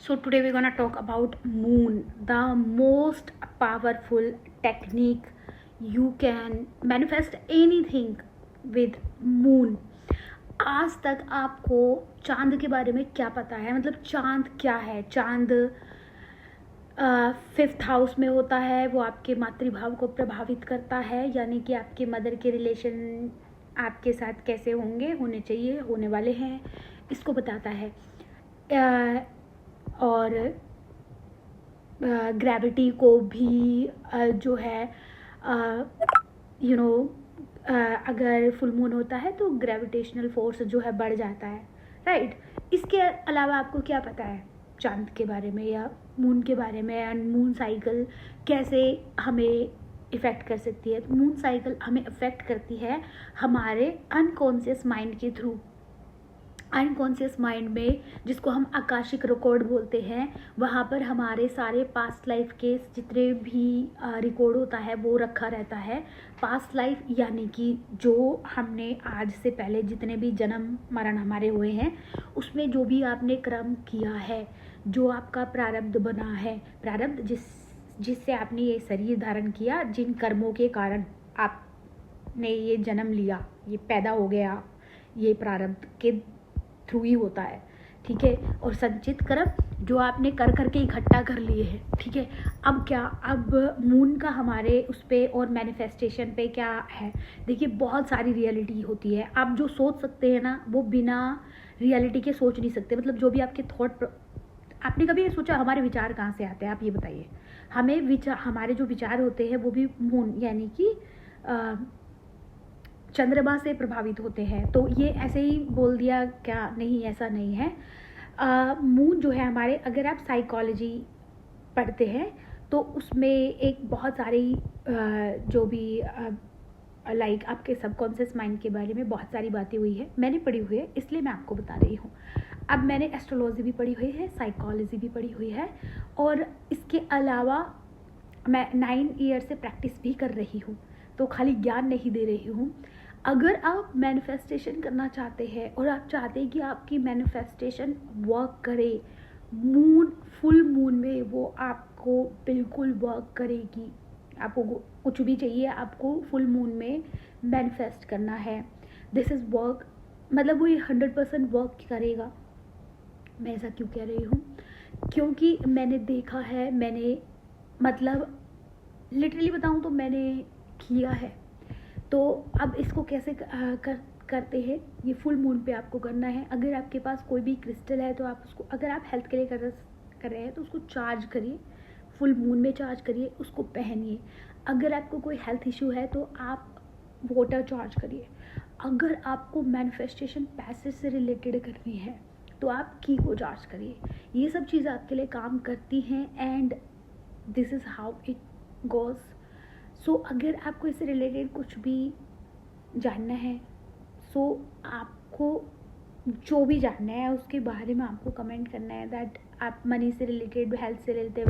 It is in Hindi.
So today we're gonna talk about moon, the most powerful technique. You can manifest anything with moon. आज तक आपको चांद के बारे में क्या पता है? मतलब चांद क्या है? चांद 5th हाउस में होता है, वो आपके मातृभाव को प्रभावित करता है, यानी कि आपके मदर के रिलेशन आपके साथ कैसे होंगे, होने चाहिए, होने वाले हैं, इसको बताता है। और ग्रेविटी को भी जो है अगर फुल मून होता है तो ग्रेविटेशनल फोर्स जो है बढ़ जाता है, राइट। इसके अलावा आपको क्या पता है चांद के बारे में या मून के बारे में, एंड मून साइकिल कैसे हमें इफ़ेक्ट कर सकती है? मून साइकिल हमें इफ़ेक्ट करती है हमारे अनकॉन्शियस माइंड के थ्रू। अनकॉन्शियस माइंड में, जिसको हम आकाशिक रिकॉर्ड बोलते हैं, वहाँ पर हमारे सारे पास्ट लाइफ के जितने भी रिकॉर्ड होता है वो रखा रहता है। पास्ट लाइफ यानी कि जो हमने आज से पहले जितने भी जन्म मरण हमारे हुए हैं, उसमें जो भी आपने कर्म किया है, जो आपका प्रारब्ध बना है, प्रारब्ध जिससे आपने ये शरीर धारण किया, जिन कर्मों के कारण आपने ये जन्म लिया, ये पैदा हो गया, ये प्रारब्ध के थ्रू ही होता है, ठीक है। और संचित कर्म जो आपने कर करके इकट्ठा कर लिए हैं, ठीक है। अब क्या, अब मून का हमारे उस पर और मैनिफेस्टेशन पे क्या है? देखिए, बहुत सारी रियलिटी होती है। आप जो सोच सकते हैं ना, वो बिना रियलिटी के सोच नहीं सकते। मतलब जो भी आपके थॉट, आपने कभी सोचा हमारे विचार कहाँ से आते हैं? आप ये बताइए। हमारे जो विचार होते हैं वो भी मून यानी कि चंद्रमा से प्रभावित होते हैं। तो ये ऐसे ही बोल दिया क्या? नहीं, ऐसा नहीं है। मून जो है हमारे, अगर आप साइकोलॉजी पढ़ते हैं तो उसमें एक बहुत सारी जो भी लाइक आपके सबकॉन्शियस माइंड के बारे में बहुत सारी बातें हुई है, मैंने पढ़ी हुई है, इसलिए मैं आपको बता रही हूँ। अब मैंने एस्ट्रोलॉजी भी पढ़ी हुई है, साइकोलॉजी भी पढ़ी हुई है, और इसके अलावा मैं 9 ईयर से प्रैक्टिस भी कर रही हूँ, तो खाली ज्ञान नहीं दे रही हूँ। अगर आप मैनिफेस्टेशन करना चाहते हैं और आप चाहते हैं कि आपकी मैनिफेस्टेशन वर्क करे, मून, फुल मून में वो आपको बिल्कुल वर्क करेगी। आपको कुछ भी चाहिए, आपको फुल मून में मैनिफेस्ट करना है, दिस इज़ वर्क, मतलब वो ये 100% वर्क करेगा। मैं ऐसा क्यों कह रही हूँ? क्योंकि मैंने देखा है, मैंने मतलब लिटरली बताऊँ तो मैंने किया है। तो अब इसको कैसे करते हैं? ये फुल मून पे आपको करना है। अगर आपके पास कोई भी क्रिस्टल है तो आप उसको, अगर आप हेल्थ के लिए कर रहे हैं तो उसको चार्ज करिए, फुल मून में चार्ज करिए, उसको पहनिए। अगर आपको कोई हेल्थ इशू है तो आप वाटर चार्ज करिए। अगर आपको मैनिफेस्टेशन पैसे से रिलेटेड करनी है तो आप की को चार्ज करिए। ये सब चीज़ें आपके लिए काम करती हैं, and this is how it goes. So अगर आपको इससे रिलेटेड कुछ भी जानना है, सो आपको जो भी जानना है उसके बारे में आपको कमेंट करना है। दैट आप मनी से रिलेटेड, हेल्थ से रिलेटेड,